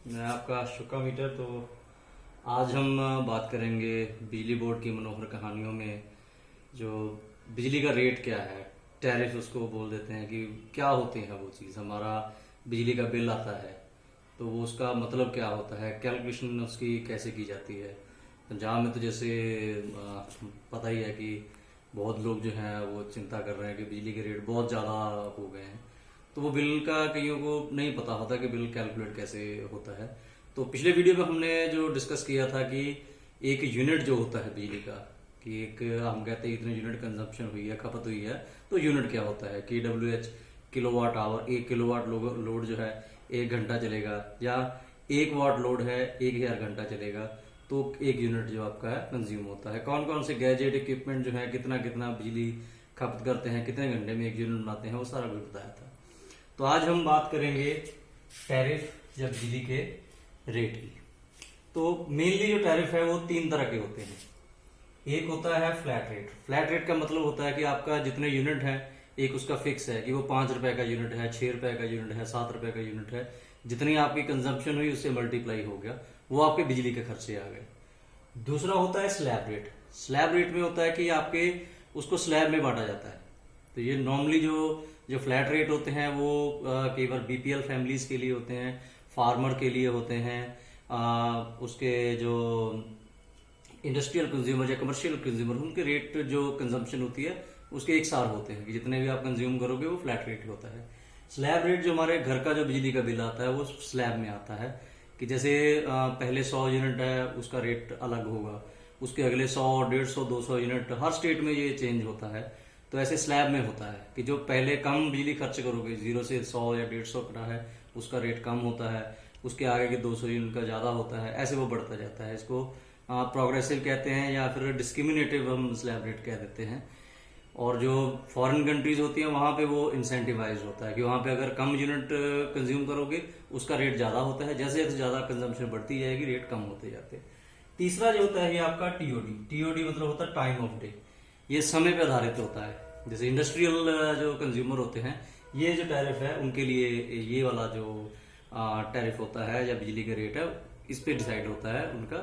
मैं आपका शुक्का मीटर। तो आज हम बात करेंगे बिजली बोर्ड की मनोहर कहानियों में जो बिजली का रेट क्या है, टैरिफ उसको बोल देते हैं कि क्या होते हैं वो चीज़। हमारा बिजली का बिल आता है तो वो उसका मतलब क्या होता है, कैलकुलेशन उसकी कैसे की जाती है। पंजाब में तो जैसे पता ही है कि बहुत लोग जो हैं वो चिंता कर रहे हैं कि बिजली के रेट बहुत ज़्यादा हो गए हैं। तो वो बिल का कईयों को नहीं पता होता कि बिल कैलकुलेट कैसे होता है। तो पिछले वीडियो में हमने जो डिस्कस किया था कि एक यूनिट जो होता है बिजली का, कि एक हम कहते हैं इतने यूनिट कंजप्शन हुई है, खपत हुई है, तो यूनिट क्या होता है, KWH kilowatt hour. 1 kilowatt load जो है 1 घंटा चलेगा, या 1 वाट लोड है 1000 घंटा चलेगा, तो 1 यूनिट जो आपका है कंज्यूम होता है। कौन कौन से गैजेट इक्विपमेंट जो है कितना कितना बिजली खपत करते हैं, कितने घंटे में 1 यूनिट बनाते हैं, वो सारा कुछ बताया था। तो आज हम बात करेंगे टैरिफ या बिजली के रेट की। तो मेनली जो टैरिफ है वो 3 तरह के होते हैं। एक होता है फ्लैट रेट। फ्लैट रेट का मतलब होता है कि आपका जितने यूनिट है, एक उसका फिक्स है कि वो 5 रुपए का यूनिट है, 6 रुपए का यूनिट है, 7 रुपए का यूनिट है। जितनी आपकी कंजम्पशन हुई उससे मल्टीप्लाई हो गया, वो आपके बिजली के खर्चे आ गए। दूसरा होता है स्लैब रेट। स्लैब रेट में होता है कि आपके उसको स्लैब में बांटा जाता है। तो ये नॉर्मली जो फ्लैट रेट होते हैं वो कई बार BPL फैमिलीज के लिए होते हैं, फार्मर के लिए होते हैं, उसके जो इंडस्ट्रियल कंज्यूमर या कमर्शियल कंज्यूमर, उनके रेट जो कंजम्पशन होती है उसके एक सार होते हैं कि जितने भी आप कंज्यूम करोगे वो फ्लैट रेट होता है। स्लैब रेट जो हमारे घर का जो बिजली का बिल आता है वो स्लैब में आता है, कि जैसे पहले 100 यूनिट है उसका रेट अलग होगा, उसके अगले 100, 150, 200 यूनिट, हर स्टेट में ये चेंज होता है। तो ऐसे स्लैब में होता है कि जो पहले कम बिजली खर्च करोगे, 0 से 100 या 150 का है, उसका रेट कम होता है, उसके आगे के 200 यूनिट का ज़्यादा होता है, ऐसे वो बढ़ता जाता है। इसको प्रोग्रेसिव कहते हैं या फिर डिस्क्रिमिनेटिव हम स्लैब रेट कह देते हैं। और जो फॉरेन कंट्रीज होती हैं वहाँ पे वो इंसेंटिवाइज होता है कि वहाँ पे अगर कम यूनिट कंज्यूम करोगे उसका रेट ज़्यादा होता है, जैसे जैसे ज़्यादा कंजम्पशन बढ़ती जाएगी रेट कम होते जाते हैं। तीसरा जो होता है ये आपका TOD मतलब होता है टाइम ऑफ डे। ये समय पे आधारित होता है। जैसे इंडस्ट्रियल जो कंज्यूमर होते हैं, ये जो टैरिफ है उनके लिए ये वाला जो टैरिफ होता है या बिजली का रेट है, इस पे डिसाइड होता है उनका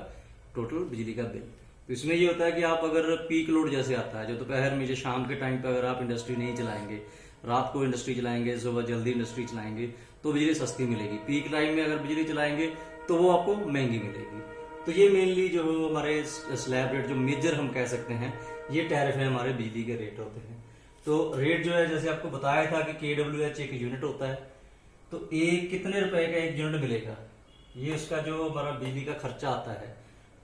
टोटल बिजली का बिल। तो इसमें ये होता है कि आप अगर पीक लोड जैसे आता है, जो दोपहर में जो शाम के टाइम पे अगर आप इंडस्ट्री नहीं चलाएंगे, रात को इंडस्ट्री चलाएंगे, सुबह जल्दी इंडस्ट्री चलाएंगे, तो बिजली सस्ती मिलेगी। पीक टाइम में अगर बिजली चलाएंगे तो वो आपको महंगी मिलेगी। तो ये मेनली जो हमारे स्लैब रेट जो मेजर हम कह सकते हैं, ये टैरिफ है हमारे बिजली के रेट होते हैं। तो रेट जो है जैसे आपको बताया था कि KWH एक यूनिट होता है, तो एक कितने रुपए का 1 यूनिट मिलेगा, ये उसका जो हमारा बिजली का खर्चा आता है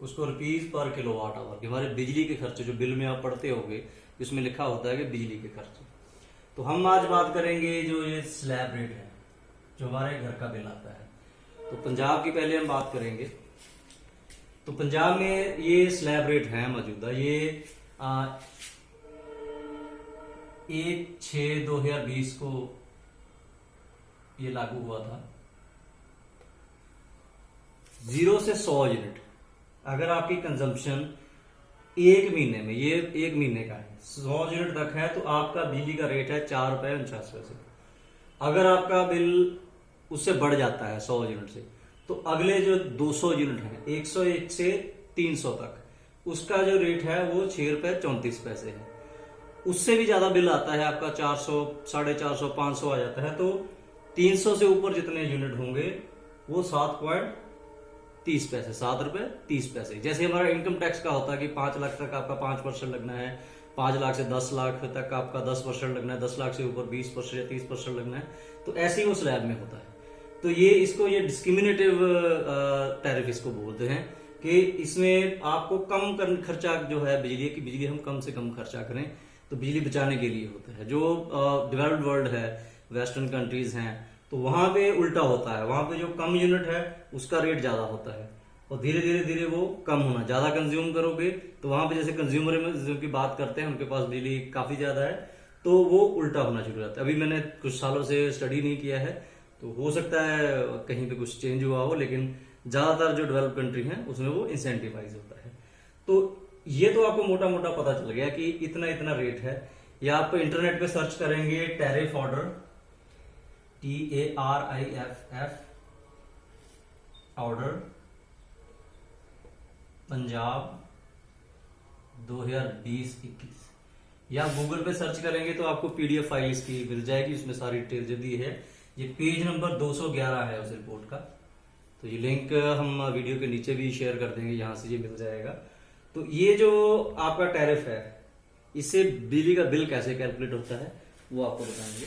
उसको रुपीज पर किलोवाट आवर, कि हमारे बिजली के खर्चे जो बिल में आप पढ़ते होगे इसमें लिखा होता है कि बिजली के खर्चे। तो हम आज बात करेंगे जो ये स्लैब रेट है जो हमारे घर का बिल आता है। तो पंजाब की पहले हम बात करेंगे। तो पंजाब में ये स्लैब रेट है मौजूदा, ये 1/6/2020 को ये लागू हुआ था। 0 से 100 यूनिट अगर आपकी कंजम्पशन एक महीने में, ये 1 महीने का है, 100 यूनिट तक है तो आपका बिजली का रेट है 4.49 रुपए। अगर आपका बिल उससे बढ़ जाता है 100 यूनिट से, तो अगले जो 200 यूनिट है 101 से 300 तक, उसका जो रेट है वो 6.34 रुपए है। उससे भी ज्यादा बिल आता है आपका 400, 450, 500 आ जाता है। तो 300 से ऊपर जितने यूनिट होंगे वो 7.30 पैसे, 7 रुपए 30 पैसे। जैसे हमारा इनकम टैक्स का होता है कि 5 लाख तक आपका 5% लगना है, 5 लाख से 10 लाख तक आपका 10% लगना है, 10 लाख से ऊपर 20% या 30% लगना है। तो ऐसे ही वो स्लैब में होता है। तो ये डिस्क्रिमिनेटिव टैरिफ इसको बोलते हैं कि इसमें आपको कम खर्चा जो है बिजली की, बिजली हम कम से कम खर्चा करें, तो बिजली बचाने के लिए होता है। जो डेवलप्ड वर्ल्ड है, वेस्टर्न कंट्रीज हैं, तो वहां पे उल्टा होता है। वहां पे जो कम यूनिट है उसका रेट ज्यादा होता है और धीरे धीरे धीरे वो कम होना, ज्यादा कंज्यूम करोगे तो वहां पे जैसे कंज्यूमर में की बात करते हैं, उनके पास बिजली काफी ज्यादा है, तो वो उल्टा होना शुरू हो जाता है। अभी मैंने कुछ सालों से स्टडी नहीं किया है, तो हो सकता है कहीं पे कुछ चेंज हुआ हो, लेकिन ज्यादातर जो डेवलप कंट्री है उसमें वो इंसेंटिवाइज होता है। तो ये तो आपको मोटा मोटा पता चल गया कि इतना इतना रेट है। या आप इंटरनेट पे सर्च करेंगे tariff order, TARIFF order Punjab 2020-21, या गूगल पे सर्च करेंगे तो आपको पीडीएफ फाइल इसकी मिल जाएगी, उसमें सारी डिटेल जो दी है। ये पेज नंबर 211 है उस रिपोर्ट का। तो ये लिंक हम वीडियो के नीचे भी शेयर कर देंगे, यहाँ से ये मिल जाएगा। तो ये जो आपका टैरिफ है, इससे बिजली का बिल कैसे कैलकुलेट होता है वो आपको बताएंगे।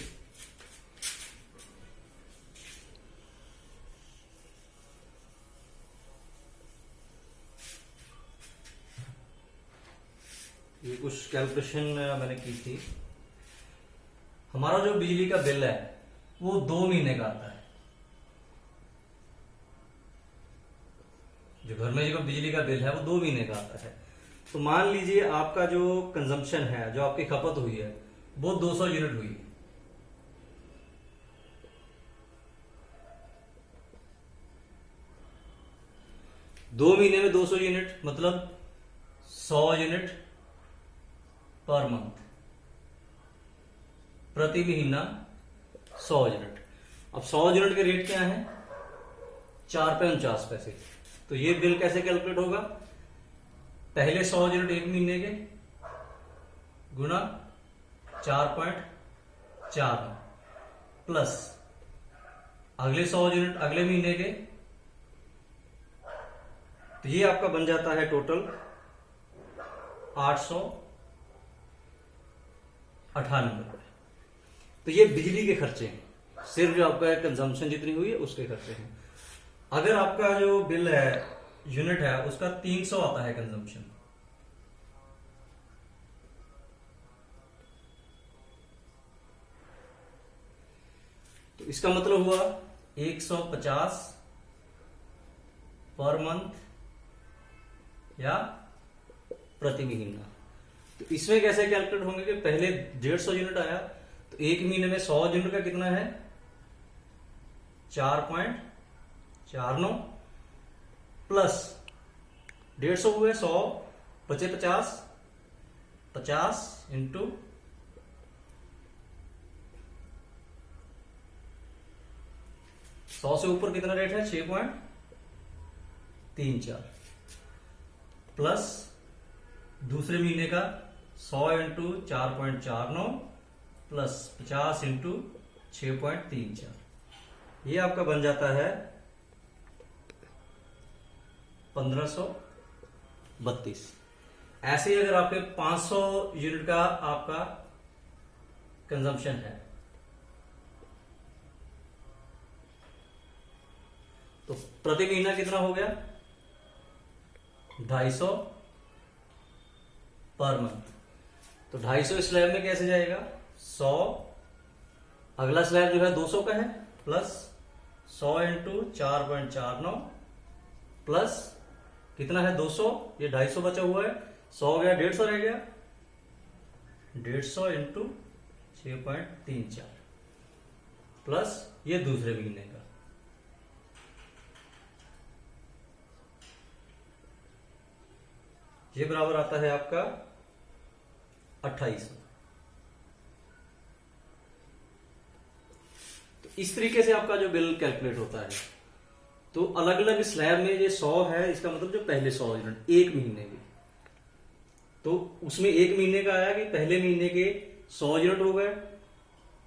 ये कुछ कैलकुलेशन मैंने की थी। हमारा जो बिजली का बिल है वो 2 महीने का आता है। जो घर में जो बिजली का बिल है वो 2 महीने का आता है। तो मान लीजिए आपका जो कंजम्पशन है, जो आपकी खपत हुई है, वो 200 यूनिट हुई है। दो महीने में 200 यूनिट मतलब 100 यूनिट पर मंथ, प्रति महीना 100 यूनिट। अब 100 यूनिट के रेट क्या है? 4.49 पैसे। तो ये बिल कैसे कैलकुलेट होगा? पहले 100 यूनिट एक महीने के गुणा 4.4 प्लस अगले 100 यूनिट अगले महीने के। तो ये आपका बन जाता है टोटल 898 रुपए। तो ये बिजली के खर्चे हैं, सिर्फ जो आपका कंजम्पशन जितनी हुई है उसके खर्चे हैं। अगर आपका जो बिल है यूनिट है उसका 300 आता है कंजम्पशन, तो इसका मतलब हुआ 150 पर मंथ या प्रति महीना। तो इसमें कैसे कैलकुलेट होंगे कि पहले 150 यूनिट आया तो एक महीने में 100 यूनिट का कितना है? 4.49 प्लस 150 हुए 100 बचे 50, 50 इंटू 100 से ऊपर कितना रेट है? 6.34 प्लस दूसरे महीने का 100 इंटू 4.49 प्लस 50 इंटू 6.34, ये आपका बन जाता है 1532। ऐसे ही अगर आपके 500 यूनिट का आपका कंजम्पशन है तो प्रति महीना कितना हो गया? 250 पर मंथ। तो 250 स्लैब में कैसे जाएगा? 100, अगला स्लैब जो है 200 का है, प्लस 100 इंटू 4.49 प्लस कितना है? 200, ये 250 बचा हुआ है, 100 गया, 150 रह गया, 150 इंटू 6.34 प्लस ये दूसरे महीने का। ये बराबर आता है आपका 2800। तो इस तरीके से आपका जो बिल कैलकुलेट होता है। तो अलग अलग स्लैब में ये 100 है, इसका मतलब जो पहले 100 यूनिट एक महीने के, तो उसमें एक महीने का आया कि पहले महीने के 100 यूनिट हो गए,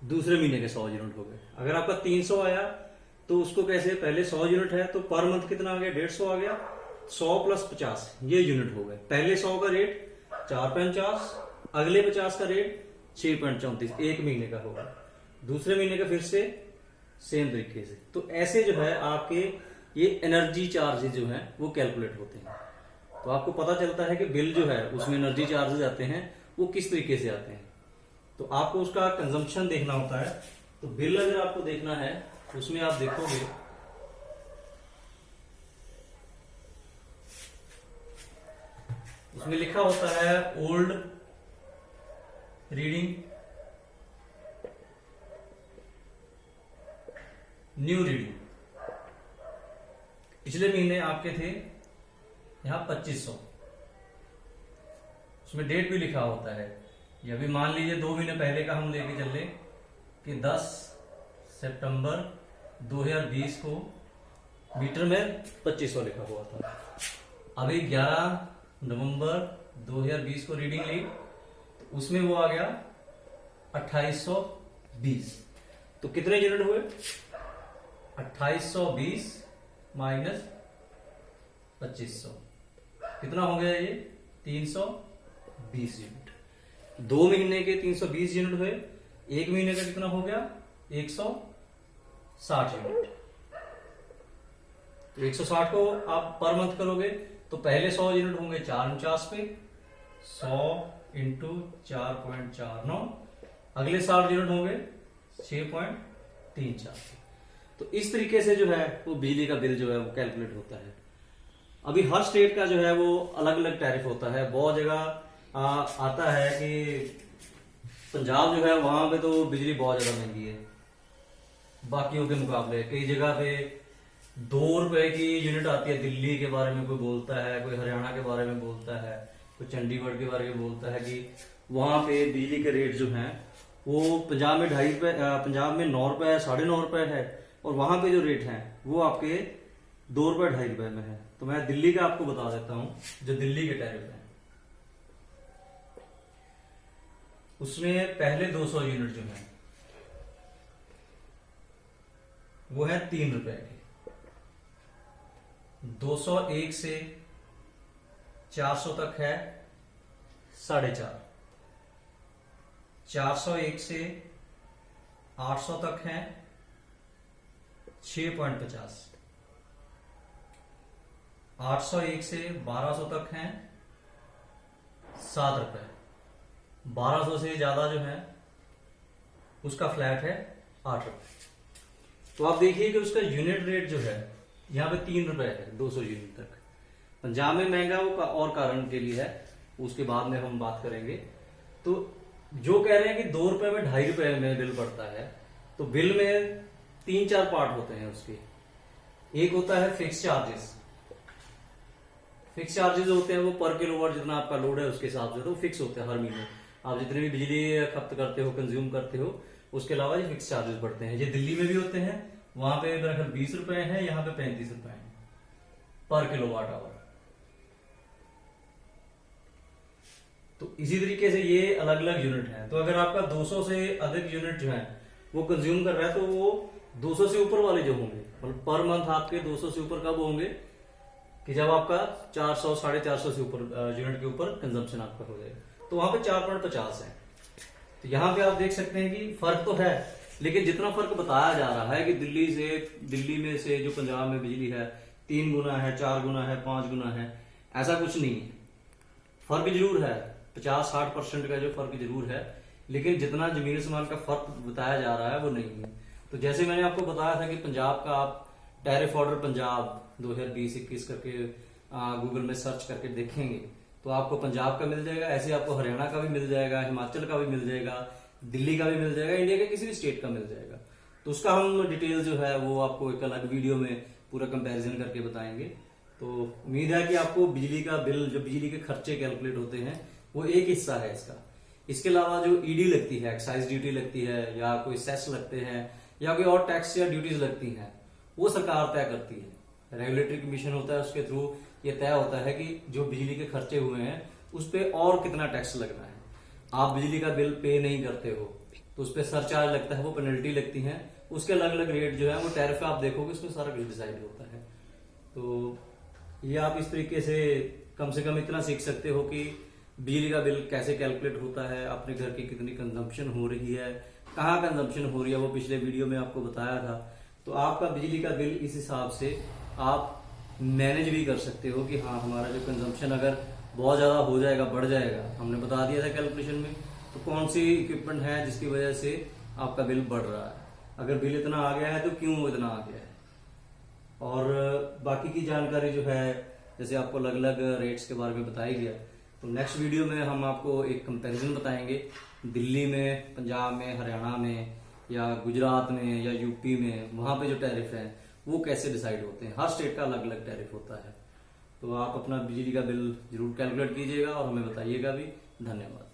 दूसरे महीने के 100 यूनिट हो गए। अगर आपका 300 आया तो उसको कैसे? पहले 100 यूनिट है तो पर मंथ कितना आ गया? 150 आ गया, 100 प्लस 50 ये यूनिट हो गए। पहले 100 का रेट 4.50, अगले 50 का रेट 6.34 एक महीने का होगा, दूसरे महीने का फिर से सेम तरीके से। तो ऐसे जो है आपके ये एनर्जी चार्जेस जो हैं वो कैलकुलेट होते हैं। तो आपको पता चलता है कि बिल जो है उसमें एनर्जी चार्जेस आते हैं वो किस तरीके से आते हैं। तो आपको उसका कंजम्पशन देखना होता है। तो बिल अगर आपको देखना है उसमें आप देखोगे उसमें लिखा होता है ओल्ड रीडिंग, न्यू रीडिंग। पिछले महीने आपके थे यहां 2500, उसमें डेट भी लिखा होता है। ये अभी मान लीजिए 2 महीने पहले का हम लेके चले कि 10 सितंबर 2020 को मीटर में 2500 लिखा हुआ था। अभी 11 नवंबर 2020 को रीडिंग ली तो उसमें वो आ गया 2820। तो कितने यूनिट हुए? 2820 माइनस 2500 कितना हो गया ये? 320 यूनिट। 2 महीने के 320 यूनिट हुए। 1 महीने का कितना हो गया? 160 यूनिट। तो 160 को आप पर मंथ करोगे तो पहले 100 यूनिट होंगे 449 पे, 100 इंटू 4.49। अगले 60 यूनिट होंगे 6.34। तो इस तरीके से जो है वो बिजली का बिल जो है वो कैलकुलेट होता है। अभी हर स्टेट का जो है वो अलग अलग टैरिफ होता है। बहुत जगह आता है कि पंजाब जो है वहां पे तो बिजली बहुत ज्यादा महंगी है बाकियों के मुकाबले। कई जगह पे 2 रुपए की यूनिट आती है। दिल्ली के बारे में कोई बोलता है, कोई हरियाणा के बारे में बोलता है, कोई चंडीगढ़ के बारे में बोलता है कि वहां पे बिजली के रेट जो हैं वो पंजाब में 2.5 रुपए, पंजाब में 9 रुपए, 9.5 रुपए है, और वहां पे जो रेट है वो आपके 2 रुपए 2.5 रुपए में है। तो मैं दिल्ली का आपको बता देता हूं। जो दिल्ली के टैरिफ है उसमें पहले 200 यूनिट जो है वो है 3 रुपए के। 201 से 400 तक है 4.5। 401 से 800 तक है 6.50। 801 से 1200 तक है 7 रुपए। 1200 से ज्यादा जो है उसका फ्लैट है 8 रुपए। तो आप देखिए कि उसका यूनिट रेट जो है यहाँ पे 3 रुपए है 200 यूनिट तक। पंजाब में महंगा वो और कारण के लिए है, उसके बाद में हम बात करेंगे। तो जो कह रहे हैं कि 2 रुपए में 2.5 रुपए में बिल पड़ता है, तो बिल में 3-4 पार्ट होते हैं उसके। एक होता है फिक्स चार्जेस। फिक्स चार्जेस होते हैं वो पर किलोवाट जितना आपका लोड है उसके हिसाब से तो फिक्स होते हैं। हर महीने आप जितनी भी बिजली खपत करते हो, कंज्यूम करते हो, उसके अलावा ये फिक्स चार्जेस बढ़ते हैं। ये दिल्ली में भी होते हैं। वहां पे मेरा ख्याल 20 रुपए है, यहाँ पे 35 रुपए है पर किलोवाट आवर। तो इसी तरीके से ये अलग अलग यूनिट है। तो अगर आपका 200 से अधिक यूनिट जो है वो कंज्यूम कर रहा है तो वो 200 से ऊपर वाले जो होंगे, मतलब पर मंथ आपके 200 से ऊपर कब होंगे कि जब आपका 400 450 से ऊपर यूनिट के ऊपर कंजम्पशन आपका हो जाएगा। तो वहां पे 4.50 है। तो यहाँ पे आप देख सकते हैं कि फर्क तो है, लेकिन जितना फर्क बताया जा रहा है कि दिल्ली में से जो पंजाब में बिजली है 3 गुना है, 4 गुना है, 5 गुना है, ऐसा कुछ नहीं है। फर्क जरूर है, 50-60% का जो फर्क जरूर है, लेकिन जितना जमीन आसमान का फर्क बताया जा रहा है वो नहीं है। तो जैसे मैंने आपको बताया था कि पंजाब का आप टैरिफ ऑर्डर पंजाब 2020-21 करके गूगल में सर्च करके देखेंगे तो आपको पंजाब का मिल जाएगा। ऐसे आपको हरियाणा का भी मिल जाएगा, हिमाचल का भी मिल जाएगा, दिल्ली का भी मिल जाएगा, इंडिया के किसी भी स्टेट का मिल जाएगा। तो उसका हम डिटेल जो है वो आपको एक अलग वीडियो में पूरा कंपैरिजन करके बताएंगे। तो उम्मीद है कि आपको बिजली का बिल, जो बिजली के खर्चे कैलकुलेट होते हैं वो एक हिस्सा है इसका। इसके अलावा जो ईडी लगती है, एक्साइज ड्यूटी लगती है, या कोई सेस लगते हैं, या कोई और टैक्स या ड्यूटीज लगती हैं, वो सरकार तय करती है। रेगुलेटरी कमीशन होता है, उसके थ्रू ये तय होता है कि जो बिजली के खर्चे हुए हैं उस पर और कितना टैक्स लगना है। आप बिजली का बिल पे नहीं करते हो तो उस पर सरचार्ज लगता है, वो पेनल्टी लगती है, उसके अलग अलग रेट जो है वो टैरिफ आप देखोगे उसमें सारा कुछ डिसाइड होता है। तो ये आप इस तरीके से कम इतना सीख सकते हो कि बिजली का बिल कैसे कैलकुलेट होता है, अपने घर की कितनी कंजम्पशन हो रही है, कहाँ कंजम्पशन हो रही है, वो पिछले वीडियो में आपको बताया था। तो आपका बिजली का बिल इस हिसाब से आप मैनेज भी कर सकते हो कि हाँ हमारा जो कंजम्पशन अगर बहुत ज़्यादा हो जाएगा, बढ़ जाएगा, हमने बता दिया था कैलकुलेशन में, तो कौन सी इक्विपमेंट है जिसकी वजह से आपका बिल बढ़ रहा है, अगर बिल इतना आ गया है तो क्यों इतना आ गया है। और बाकी की जानकारी जो है जैसे आपको अलग अलग रेट्स के बारे में बताया गया, तो नेक्स्ट वीडियो में हम आपको एक कंपैरिजन बताएंगे दिल्ली में, पंजाब में, हरियाणा में, या गुजरात में, या यूपी में, वहां पे जो टैरिफ है वो कैसे डिसाइड होते हैं। हर स्टेट का अलग अलग टैरिफ होता है। तो आप अपना बिजली का बिल जरूर कैलकुलेट कीजिएगा और हमें बताइएगा भी। धन्यवाद।